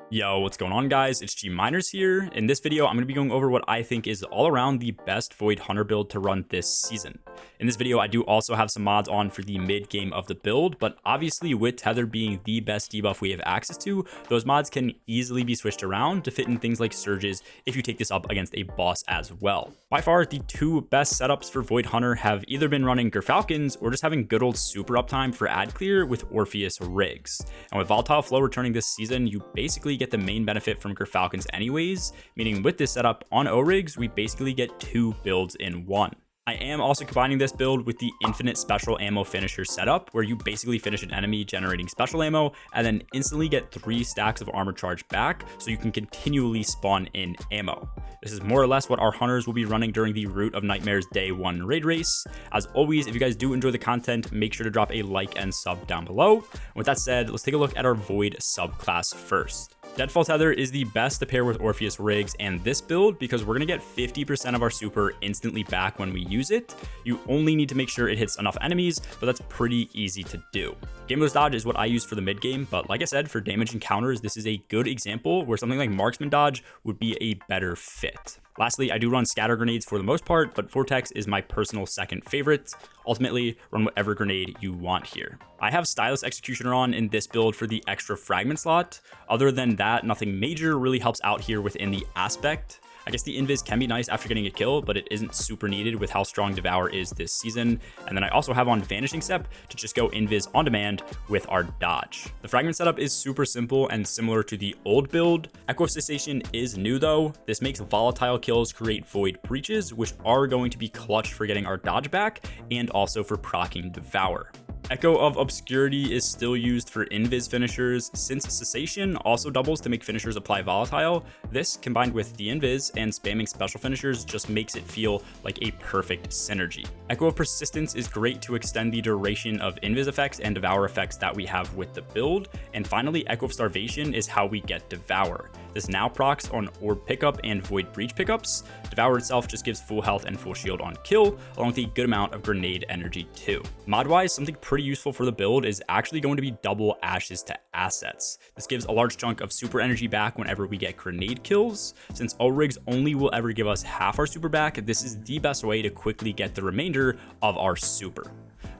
Yo, what's going on guys? It's G Miners here. In this video, I'm going to be going over what I think is all around the best Void Hunter build to run this season. In this video, I do also have some mods on for the mid game of the build, but obviously with Tether being the best debuff we have access to, those mods can easily be switched around to fit in things like surges if you take this up against a boss as well. By far, the two best setups for Void Hunter have either been running gyrfalcons or just having good old super uptime for ad clear with Orpheus Rigs. And with Volatile Flow returning this season, you basically get the main benefit from gyrfalcons anyways, meaning with this setup on O-Rigs, we basically get two builds in one. I am also combining this build with the infinite special ammo finisher setup, where you basically finish an enemy generating special ammo and then instantly get 3 stacks of armor charge back so you can continually spawn in ammo. This is more or less what our hunters will be running during the Root of Nightmares Day 1 raid race. As always, if you guys do enjoy the content, make sure to drop a like and sub down below. With that said, let's take a look at our Void subclass first. Deadfall Tether is the best to pair with Orpheus Rigs and this build because we're going to get 50% of our super instantly back when we use it. You only need to make sure it hits enough enemies, but that's pretty easy to do. Game Mode's Dodge is what I use for the mid game, but like I said, for damage encounters, this is a good example where something like Marksman Dodge would be a better fit. Lastly, I do run scatter grenades for the most part, but Vortex is my personal second favorite. Ultimately, run whatever grenade you want here. I have Stylus Executioner on in this build for the extra fragment slot. Other than that, nothing major really helps out here within the aspect. I guess the invis can be nice after getting a kill, but it isn't super needed with how strong Devour is this season. And then I also have on Vanishing Step to just go invis on demand with our dodge. The fragment setup is super simple and similar to the old build. Echo Cessation is new though. This makes volatile kills create void breaches, which are going to be clutch for getting our dodge back and also for proccing Devour. Echo of Obscurity is still used for invis finishers. Since Cessation also doubles to make finishers apply volatile, this combined with the invis and spamming special finishers just makes it feel like a perfect synergy. Echo of Persistence is great to extend the duration of invis effects and Devour effects that we have with the build. And finally, Echo of Starvation is how we get Devour. This now procs on Orb pickup and Void Breach pickups. Devour itself just gives full health and full shield on kill, along with a good amount of grenade energy too. Mod-wise, something pretty useful for the build is actually going to be double ashes to assets. This gives a large chunk of super energy back whenever we get grenade kills. Since O-Rigs only will ever give us half our super back, this is the best way to quickly get the remainder of our super.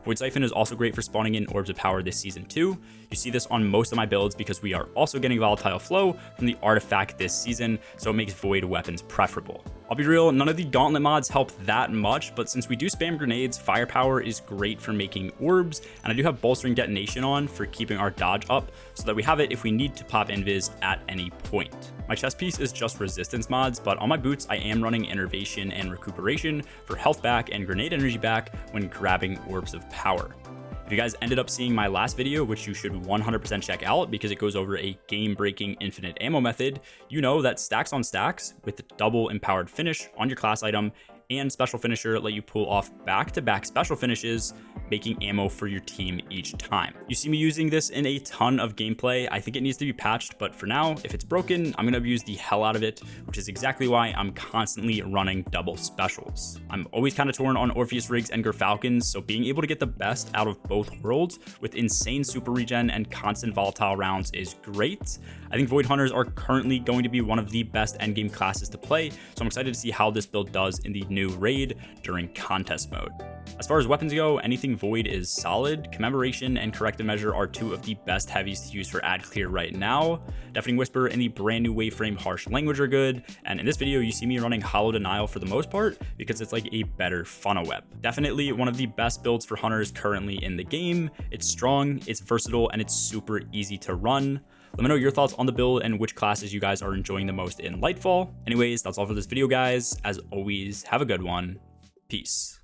Void Siphon is also great for spawning in Orbs of Power this season too. You see this on most of my builds because we are also getting Volatile Flow from the artifact this season, so it makes Void weapons preferable. I'll be real, none of the Gauntlet mods help that much, but since we do spam grenades, Firepower is great for making orbs, and I do have Bolstering Detonation on for keeping our dodge up, so that we have it if we need to pop invis at any point. My chest piece is just resistance mods, but on my boots, I am running Innervation and Recuperation for health back and grenade energy back when grabbing Orbs of Power. If you guys ended up seeing my last video, which you should 100% check out because it goes over a game-breaking infinite ammo method, you know that stacks on stacks with the double empowered finish on your class item and special finisher let you pull off back-to-back special finishes, making ammo for your team each time. You see me using this in a ton of gameplay. I think it needs to be patched, but for now, if it's broken, I'm going to abuse the hell out of it, which is exactly why I'm constantly running double specials. I'm always kind of torn on Orpheus Rigs and gyrfalcons, so being able to get the best out of both worlds with insane super regen and constant volatile rounds is great. I think Void Hunters are currently going to be one of the best endgame classes to play, so I'm excited to see how this build does in the new raid during contest mode. As far as weapons go, anything Void is solid. Commemoration and Corrective Measure are two of the best heavies to use for ad clear right now. Deafening Whisper and the brand new Waveframe Harsh Language are good, and in this video you see me running Hollow Denial for the most part because it's like a better funnel web. Definitely one of the best builds for hunters currently in the game. It's strong, it's versatile, and it's super easy to run. Let me know your thoughts on the build and which classes you guys are enjoying the most in Lightfall. Anyways, that's all for this video, guys. As always, have a good one. Peace.